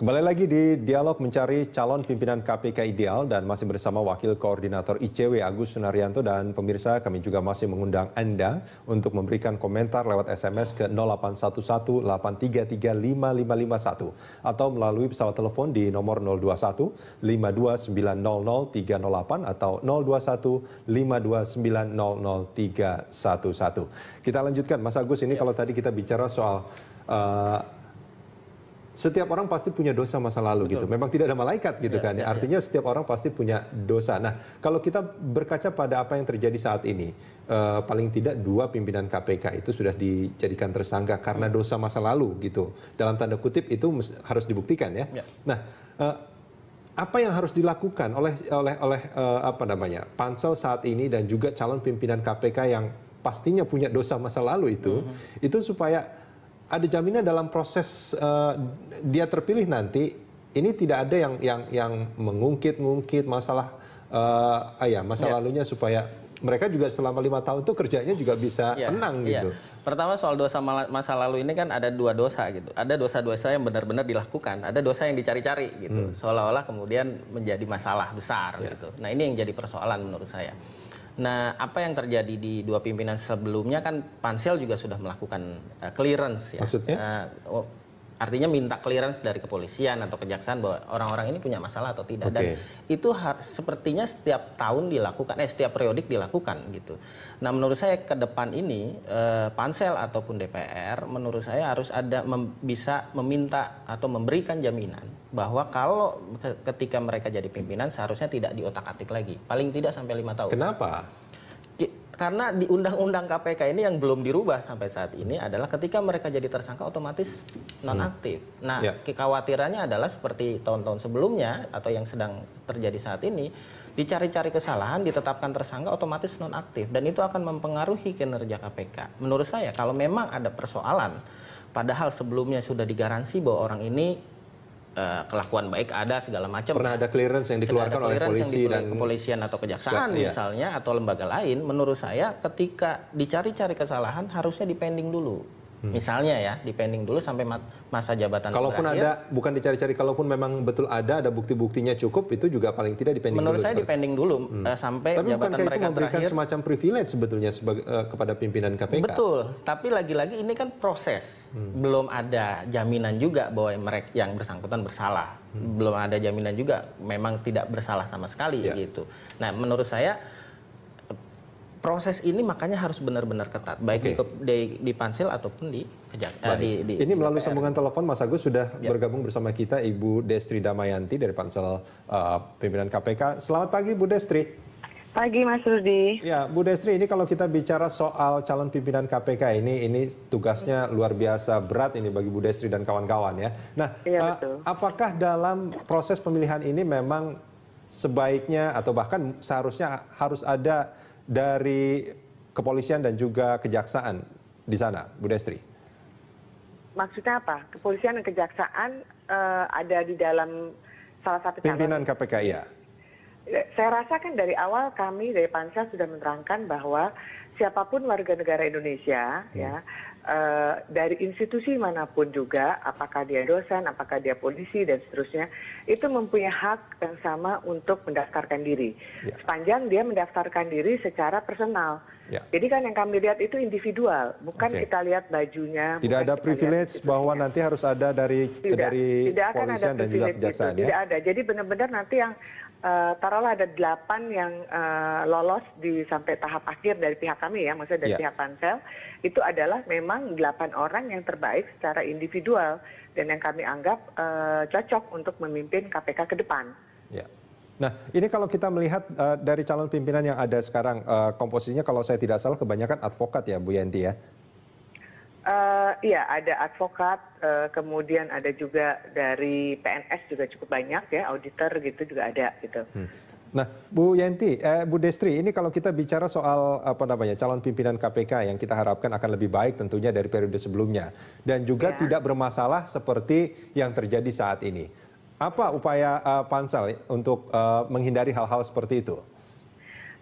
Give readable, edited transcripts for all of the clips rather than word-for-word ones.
Kembali lagi di dialog mencari calon pimpinan KPK ideal dan masih bersama Wakil Koordinator ICW Agus Sunaryanto, dan pemirsa kami juga masih mengundang Anda untuk memberikan komentar lewat SMS ke 0811-833-5551 atau melalui pesawat telepon di nomor 021-52900-308 atau 021-52900-311. Kita lanjutkan, Mas Agus, ini kalau tadi kita bicara soal setiap orang pasti punya dosa masa lalu. Betul. Gitu. Memang tidak ada malaikat gitu kan. Ya. Artinya setiap orang pasti punya dosa. Nah, kalau kita berkaca pada apa yang terjadi saat ini, paling tidak 2 pimpinan KPK itu sudah dijadikan tersangka karena dosa masa lalu gitu. Dalam tanda kutip itu harus dibuktikan ya. Nah, apa yang harus dilakukan oleh pansel saat ini dan juga calon pimpinan KPK yang pastinya punya dosa masa lalu itu supaya ada jaminan dalam proses dia terpilih nanti ini tidak ada yang mengungkit masalah lalunya, supaya mereka juga selama 5 tahun itu kerjanya juga bisa tenang gitu. Pertama, soal dosa masa lalu ini kan ada 2 dosa gitu. Ada dosa-dosa yang benar-benar dilakukan, ada dosa yang dicari-cari gitu. Seolah-olah kemudian menjadi masalah besar gitu. Nah, ini yang jadi persoalan menurut saya. Nah, apa yang terjadi di 2 pimpinan sebelumnya kan pansel juga sudah melakukan clearance ya. Maksudnya? Artinya minta clearance dari kepolisian atau kejaksaan bahwa orang-orang ini punya masalah atau tidak. Dan itu sepertinya setiap tahun dilakukan, setiap periodik dilakukan gitu. Nah, menurut saya ke depan ini pansel ataupun DPR menurut saya harus bisa meminta atau memberikan jaminan bahwa kalau ketika mereka jadi pimpinan seharusnya tidak diotak-atik lagi. Paling tidak sampai 5 tahun. Kenapa? Karena di Undang-Undang KPK ini yang belum dirubah sampai saat ini adalah ketika mereka jadi tersangka otomatis nonaktif. Nah, kekhawatirannya adalah seperti tahun-tahun sebelumnya atau yang sedang terjadi saat ini, dicari-cari kesalahan, ditetapkan tersangka otomatis nonaktif, dan itu akan mempengaruhi kinerja KPK. Menurut saya kalau memang ada persoalan, padahal sebelumnya sudah digaransi bahwa orang ini kelakuan baik ada segala macam. Pernah ada clearance yang dikeluarkan oleh polisi dan kepolisian atau kejaksaan misalnya atau lembaga lain, menurut saya ketika dicari-cari kesalahan harusnya dipending dulu. Misalnya ya, dipending dulu sampai masa jabatan kalaupun berakhir. Ada, bukan dicari-cari, kalaupun memang betul ada bukti-buktinya cukup, itu juga paling tidak dipending menurut dulu. Menurut saya dipending dulu sampai tapi jabatan mereka itu memberikan berakhir. Semacam privilege sebetulnya kepada pimpinan KPK. Betul, tapi lagi-lagi ini kan proses. Belum ada jaminan juga bahwa mereka yang bersangkutan bersalah. Belum ada jaminan juga memang tidak bersalah sama sekali gitu. Nah, menurut saya proses ini makanya harus benar-benar ketat, baik di pansel ataupun di kejaksaan. Ini melalui sambungan telepon Mas Agus sudah bergabung bersama kita Ibu Destri Damayanti dari pansel pimpinan KPK. Selamat pagi Bu Destri. Pagi Mas Rudi. Ya, Bu Destri, ini kalau kita bicara soal calon pimpinan KPK ini tugasnya luar biasa berat ini bagi Bu Destri dan kawan-kawan ya. Nah, apakah dalam proses pemilihan ini memang sebaiknya atau bahkan seharusnya harus ada dari kepolisian dan juga kejaksaan di sana, Bu Destri? Maksudnya apa? Kepolisian dan kejaksaan ada di dalam salah satu pimpinan KPK, ya? Saya rasa kan dari awal kami dari pansel sudah menerangkan bahwa siapapun warga negara Indonesia dari institusi manapun juga, apakah dia dosen, apakah dia polisi dan seterusnya, itu mempunyai hak yang sama untuk mendaftarkan diri. Sepanjang dia mendaftarkan diri secara personal. Jadi kan yang kami lihat itu individual, bukan kita lihat bajunya. Tidak ada privilege bahwa nanti harus ada dari kepolisian dan juga kejaksaan. Tidak ada. Jadi benar-benar nanti yang taruhlah ada 8 yang lolos sampai tahap akhir dari pihak kami ya, maksudnya dari pihak pansel, itu adalah memang 8 orang yang terbaik secara individual dan yang kami anggap cocok untuk memimpin KPK ke depan. Nah, ini kalau kita melihat dari calon pimpinan yang ada sekarang, komposisinya kalau saya tidak salah kebanyakan advokat ya, Bu Yanti ya? Iya, ada advokat, kemudian ada juga dari PNS juga cukup banyak ya, auditor gitu juga ada gitu. Nah, Bu Yanti, Bu Destri, ini kalau kita bicara soal calon pimpinan KPK yang kita harapkan akan lebih baik tentunya dari periode sebelumnya dan juga tidak bermasalah seperti yang terjadi saat ini. Apa upaya pansel untuk menghindari hal-hal seperti itu?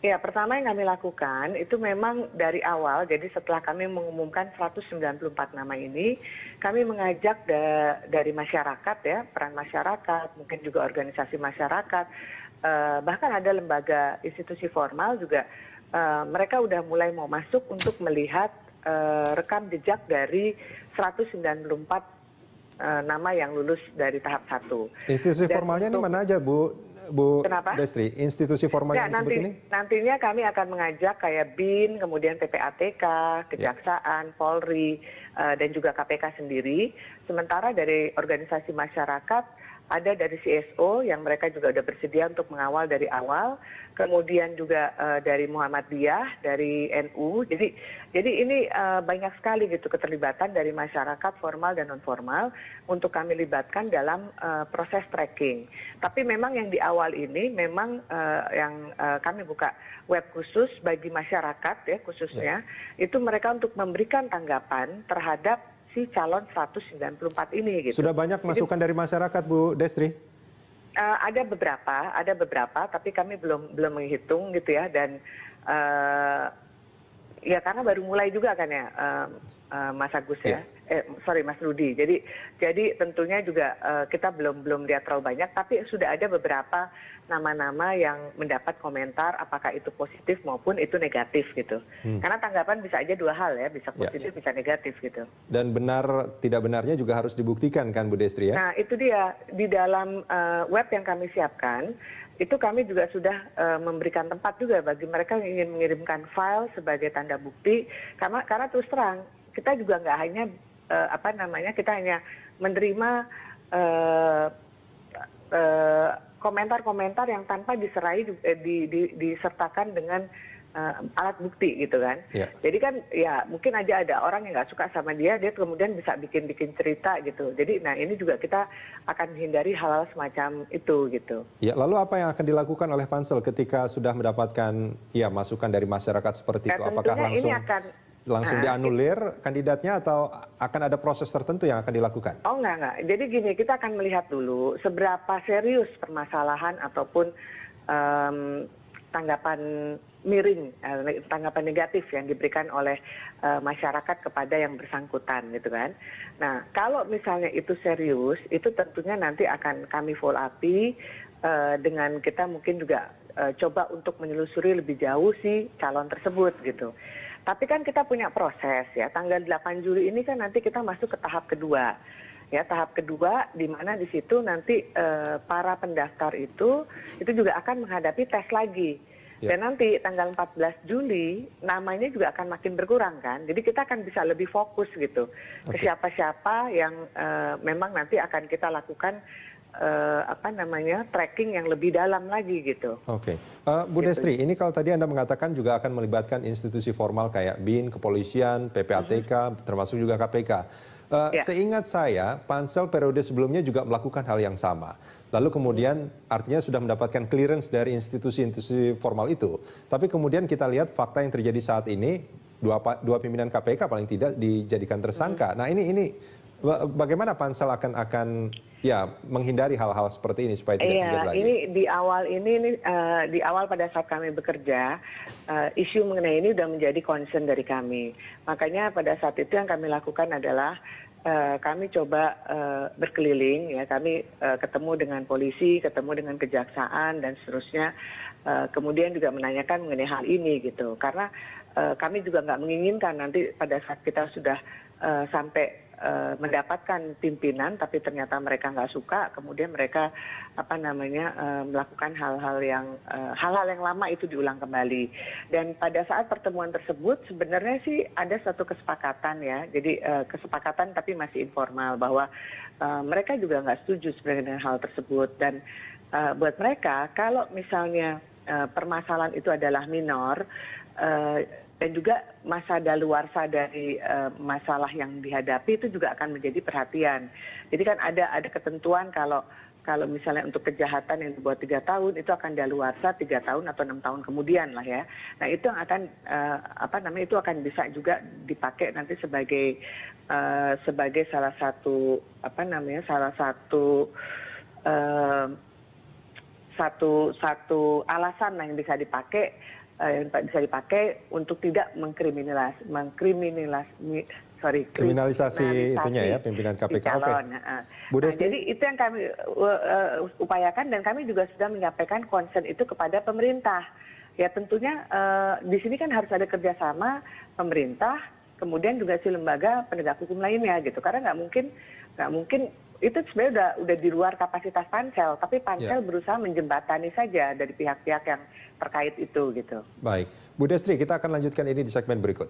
Ya, pertama yang kami lakukan itu memang dari awal, jadi setelah kami mengumumkan 194 nama ini, kami mengajak dari masyarakat ya, peran masyarakat, mungkin juga organisasi masyarakat, bahkan ada lembaga institusi formal juga, mereka udah mulai mau masuk untuk melihat rekam jejak dari 194 nama yang lulus dari tahap 1. Institusi formalnya ini mana aja, Bu Kenapa? Destri? Institusi formal yang disebut ini? Nantinya kami akan mengajak kayak BIN, kemudian PPATK, Kejaksaan, Polri, dan juga KPK sendiri. Sementara dari organisasi masyarakat, ada dari CSO yang mereka juga sudah bersedia untuk mengawal dari awal, kemudian juga dari Muhammadiyah, dari NU. Jadi ini banyak sekali gitu keterlibatan dari masyarakat formal dan non formal untuk kami libatkan dalam proses tracking. Tapi memang yang di awal ini memang yang kami buka web khusus bagi masyarakat ya khususnya itu mereka untuk memberikan tanggapan terhadap si calon 194 ini gitu. Sudah banyak masukan dari masyarakat, Bu Destri? Ada beberapa, tapi kami belum menghitung gitu ya, dan ya karena baru mulai juga kan ya, Mas Agus ya, Mas Rudi. Jadi tentunya juga kita belum lihat terlalu banyak, tapi sudah ada beberapa nama-nama yang mendapat komentar apakah itu positif maupun itu negatif gitu. Karena tanggapan bisa aja dua hal ya, bisa positif bisa negatif gitu. Dan benar tidak benarnya juga harus dibuktikan kan Bu Destri ya? Nah itu dia, di dalam web yang kami siapkan, itu kami juga sudah memberikan tempat juga bagi mereka yang ingin mengirimkan file sebagai tanda bukti, karena terus terang kita juga nggak hanya kita hanya menerima komentar-komentar yang tanpa disertakan dengan alat bukti gitu kan. Jadi kan ya mungkin aja ada orang yang nggak suka sama dia kemudian bisa bikin cerita gitu. Jadi nah ini juga kita akan hindari hal-hal semacam itu gitu. Ya, lalu apa yang akan dilakukan oleh Pansel ketika sudah mendapatkan ya masukan dari masyarakat seperti itu? Apakah langsung dianulir kandidatnya atau akan ada proses tertentu yang akan dilakukan? Oh enggak. Jadi gini, kita akan melihat dulu seberapa serius permasalahan ataupun tanggapan miring, tanggapan negatif yang diberikan oleh masyarakat kepada yang bersangkutan gitu kan. Nah kalau misalnya itu serius, itu tentunya nanti akan kami follow up dengan kita mungkin juga coba untuk menelusuri lebih jauh si calon tersebut gitu. Tapi kan kita punya proses ya, tanggal 8 Juli ini kan nanti kita masuk ke tahap kedua. Ya, tahap kedua di mana di situ nanti para pendaftar itu juga akan menghadapi tes lagi. Dan nanti tanggal 14 Juli namanya juga akan makin berkurang kan. Jadi kita akan bisa lebih fokus gitu ke siapa-siapa yang memang nanti akan kita lakukan tracking yang lebih dalam lagi gitu. Bu Destri, ini kalau tadi Anda mengatakan juga akan melibatkan institusi formal kayak BIN, kepolisian, PPATK, termasuk juga KPK. Seingat saya, Pansel periode sebelumnya juga melakukan hal yang sama. Lalu kemudian artinya sudah mendapatkan clearance dari institusi-institusi formal itu. Tapi kemudian kita lihat fakta yang terjadi saat ini, dua pimpinan KPK paling tidak dijadikan tersangka. Nah ini bagaimana Pansel akan menghindari hal-hal seperti ini supaya tidak terjadi lagi? Ini di awal pada saat kami bekerja, isu mengenai ini sudah menjadi concern dari kami. Makanya pada saat itu yang kami lakukan adalah kami coba berkeliling, ya kami ketemu dengan polisi, ketemu dengan kejaksaan dan seterusnya. Kemudian juga menanyakan mengenai hal ini gitu, karena kami juga nggak menginginkan nanti pada saat kita sudah sampai mendapatkan pimpinan tapi ternyata mereka nggak suka, kemudian mereka melakukan hal-hal yang lama itu diulang kembali. Dan pada saat pertemuan tersebut sebenarnya sih ada satu kesepakatan ya, jadi kesepakatan tapi masih informal bahwa mereka juga nggak setuju sebenarnya dengan hal tersebut. Dan buat mereka kalau misalnya permasalahan itu adalah minor dan juga masa daluarsa dari masalah yang dihadapi itu juga akan menjadi perhatian. Jadi kan ada ketentuan kalau misalnya untuk kejahatan yang dibuat 3 tahun itu akan daluarsa 3 tahun atau 6 tahun kemudian lah ya. Nah itu yang akan itu akan bisa juga dipakai nanti sebagai salah satu satu alasan yang bisa dipakai yang bisa dipakai untuk tidak kriminalisasi itunya ya pimpinan KPK. Oke. Bu Destri. Jadi itu yang kami upayakan dan kami juga sudah menyampaikan concern itu kepada pemerintah. Ya tentunya di sini kan harus ada kerjasama pemerintah, kemudian juga si lembaga penegak hukum lainnya gitu. Karena nggak mungkin itu sebenarnya udah di luar kapasitas Pansel, tapi Pansel berusaha menjembatani saja dari pihak-pihak yang terkait itu gitu. Baik, Bu Destri, kita akan lanjutkan ini di segmen berikut.